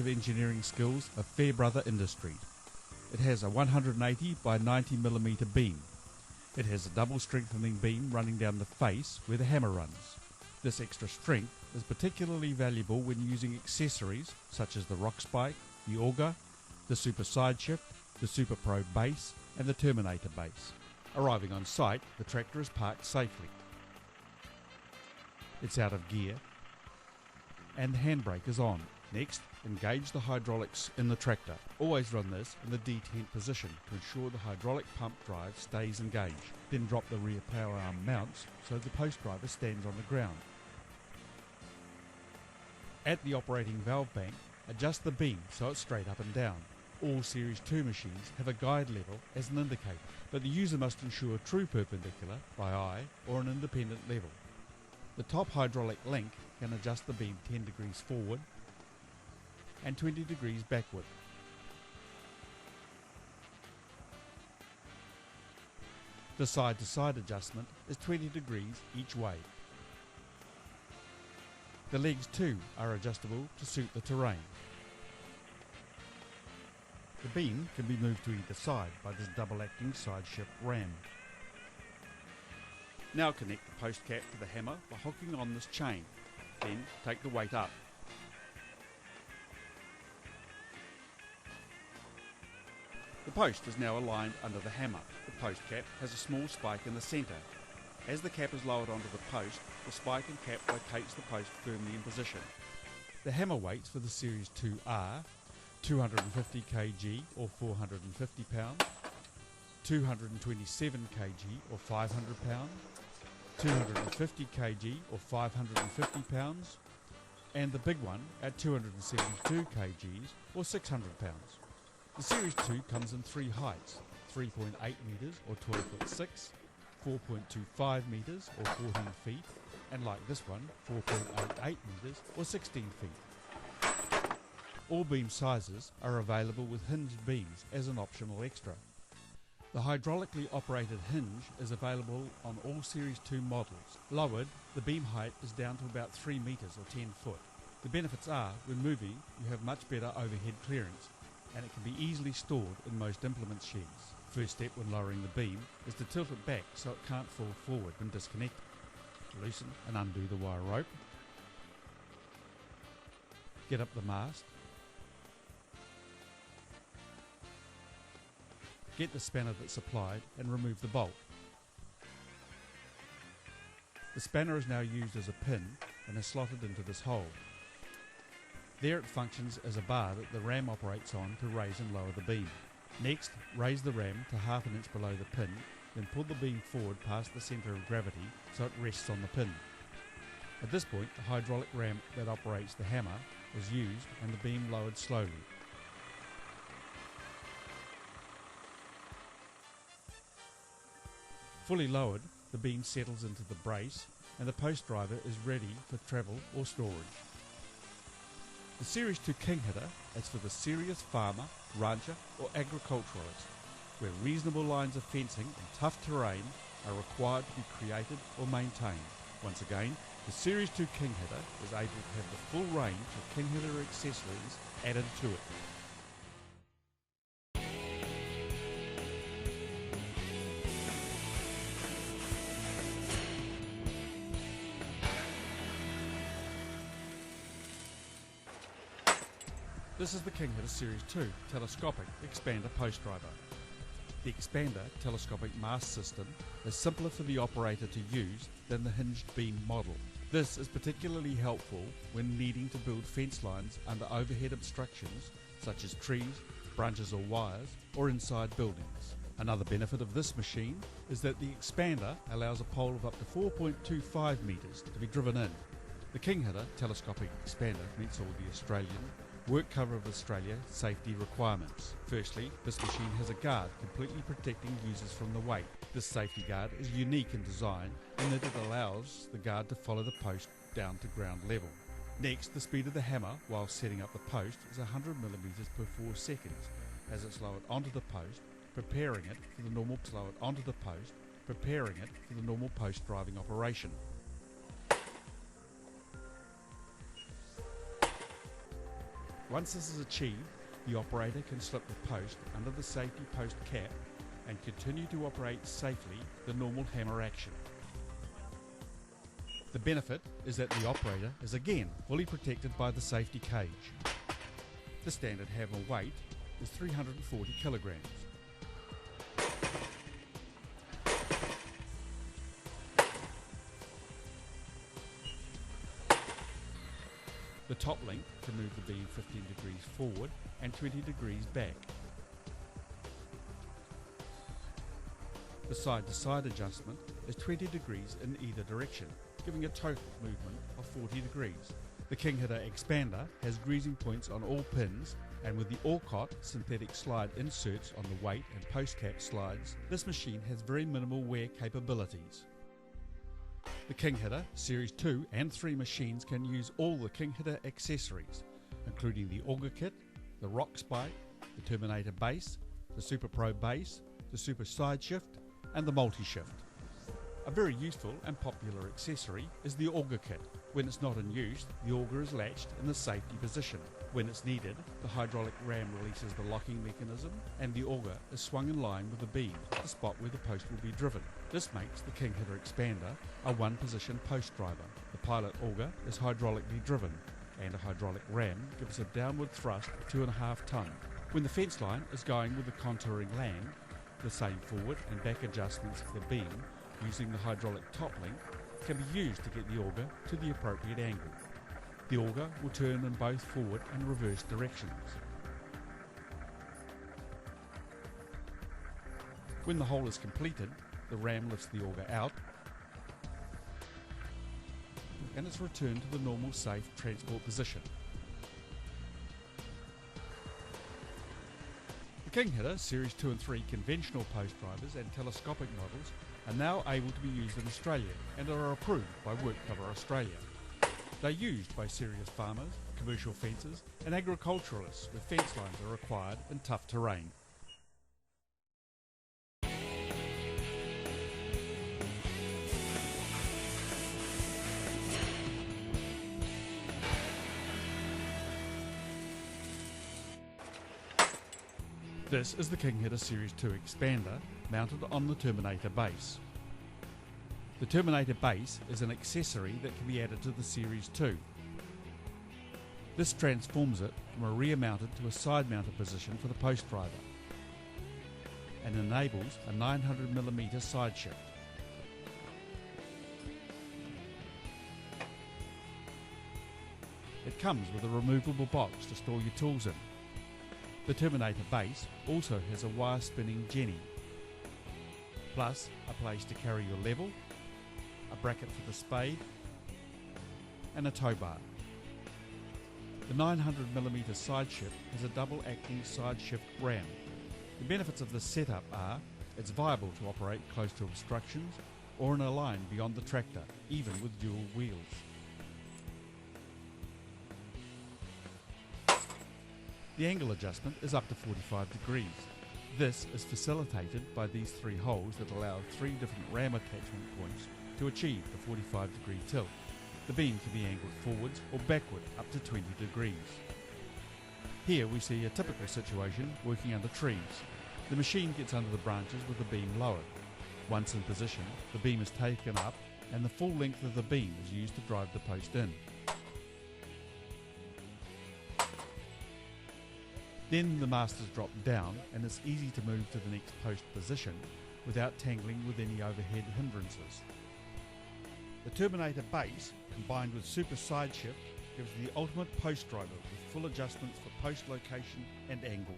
of engineering skills of FAIRBROTHER Industries. It has a 180 by 90mm beam. It has a double strengthening beam running down the face where the hammer runs. This extra strength is particularly valuable when using accessories such as the rock spike, the auger, the super side shift, the Super Pro base and the Terminator base. Arriving on site, the tractor is parked safely. It's out of gear and the handbrake is on. Next, engage the hydraulics in the tractor. Always run this in the detent position to ensure the hydraulic pump drive stays engaged. Then drop the rear power arm mounts so the post driver stands on the ground. At the operating valve bank, adjust the beam so it's straight up and down. All Series 2 machines have a guide level as an indicator, but the user must ensure true perpendicular by eye or an independent level. The top hydraulic link can adjust the beam 10 degrees forward and 20 degrees backward. The side-to-side adjustment is 20 degrees each way. The legs too are adjustable to suit the terrain. The beam can be moved to either side by this double-acting side-shift ram. Now connect the post cap to the hammer by hooking on this chain. Then take the weight up. The post is now aligned under the hammer. The post cap has a small spike in the centre. As the cap is lowered onto the post, the spike and cap locates the post firmly in position. The hammer weights for the Series 2 are 250 kg or 450 pounds, 227 kg or 500 pounds, 250 kg or 550 pounds, and the big one at 272 kgs or 600 pounds. The Series 2 comes in three heights, 3.8 metres or 12 foot 6, 4.25 metres or 14 feet, and like this one, 4.88 metres or 16 feet. All beam sizes are available with hinged beams as an optional extra. The hydraulically operated hinge is available on all Series 2 models. Lowered, the beam height is down to about 3 metres or 10 foot. The benefits are, when moving, you have much better overhead clearance, and it can be easily stored in most implement sheds. First step when lowering the beam is to tilt it back so it can't fall forward when disconnected. Loosen and undo the wire rope. Get up the mast. Get the spanner that's supplied and remove the bolt. The spanner is now used as a pin and is slotted into this hole. There it functions as a bar that the ram operates on to raise and lower the beam. Next, raise the ram to ½ inch below the pin, then pull the beam forward past the centre of gravity so it rests on the pin. At this point, the hydraulic ram that operates the hammer is used and the beam lowered slowly. Fully lowered, the beam settles into the brace and the post driver is ready for travel or storage. The Series 2 Kinghitter is for the serious farmer, rancher or agriculturalist, where reasonable lines of fencing and tough terrain are required to be created or maintained. Once again, the Series 2 Kinghitter is able to have the full range of Kinghitter accessories added to it. This is the Kinghitter Series 2 telescopic expander post driver. The expander telescopic mast system is simpler for the operator to use than the hinged beam model. This is particularly helpful when needing to build fence lines under overhead obstructions such as trees, branches or wires, or inside buildings. Another benefit of this machine is that the expander allows a pole of up to 4.25 metres to be driven in. The Kinghitter telescopic expander meets all the Australian Work Cover of Australia safety requirements. Firstly, this machine has a guard completely protecting users from the weight. This safety guard is unique in design in that it allows the guard to follow the post down to ground level. Next, the speed of the hammer while setting up the post is 100 millimeters per 4 seconds as it's lowered onto the post, preparing it for the normal post driving operation. Once this is achieved, the operator can slip the post under the safety post cap and continue to operate safely the normal hammer action. The benefit is that the operator is again fully protected by the safety cage. The standard hammer weight is 340 kilograms. The top length can move the beam 15 degrees forward and 20 degrees back. The side-to-side adjustment is 20 degrees in either direction, giving a total movement of 40 degrees. The Kinghitter expander has greasing points on all pins, and with the Alcott synthetic slide inserts on the weight and post cap slides, this machine has very minimal wear capabilities. The Kinghitter Series 2 and 3 machines can use all the Kinghitter accessories, including the auger kit, the rock spike, the Terminator base, the Super Pro base, the Super Side Shift, and the multi-shift. A very useful and popular accessory is the auger kit. When it's not in use, the auger is latched in the safety position. When it's needed, the hydraulic ram releases the locking mechanism and the auger is swung in line with the beam, the spot where the post will be driven. This makes the Kinghitter expander a one-position post driver. The pilot auger is hydraulically driven, and a hydraulic ram gives a downward thrust of 2.5 tons. When the fence line is going with the contouring land, the same forward and back adjustments of the beam using the hydraulic top link can be used to get the auger to the appropriate angle. The auger will turn in both forward and reverse directions. When the hole is completed, the ram lifts the auger out and it's returned to the normal safe transport position. The Kinghitter Series 2 and 3 conventional post drivers and telescopic models are now able to be used in Australia and are approved by WorkCover Australia. They're used by serious farmers, commercial fencers and agriculturalists where fence lines are required in tough terrain. This is the Kinghitter Series 2 expander mounted on the Terminator base. The Terminator base is an accessory that can be added to the Series 2. This transforms it from a rear mounted to a side mounted position for the post driver and enables a 900mm side shift. It comes with a removable box to store your tools in. The Terminator base also has a wire spinning jenny, plus a place to carry your level, a bracket for the spade, and a tow bar. The 900mm side shift has a double acting side shift ram. The benefits of this setup are it's viable to operate close to obstructions or in a line beyond the tractor, even with dual wheels. The angle adjustment is up to 45 degrees. This is facilitated by these 3 holes that allow 3 different ram attachment points to achieve the 45 degree tilt. The beam can be angled forwards or backward up to 20 degrees. Here we see a typical situation working under trees. The machine gets under the branches with the beam lowered. Once in position, the beam is taken up and the full length of the beam is used to drive the post in. Then the mast is dropped down and it's easy to move to the next post position without tangling with any overhead hindrances. The Terminator base, combined with Super Side Shift, gives the ultimate post driver with full adjustments for post location and angles.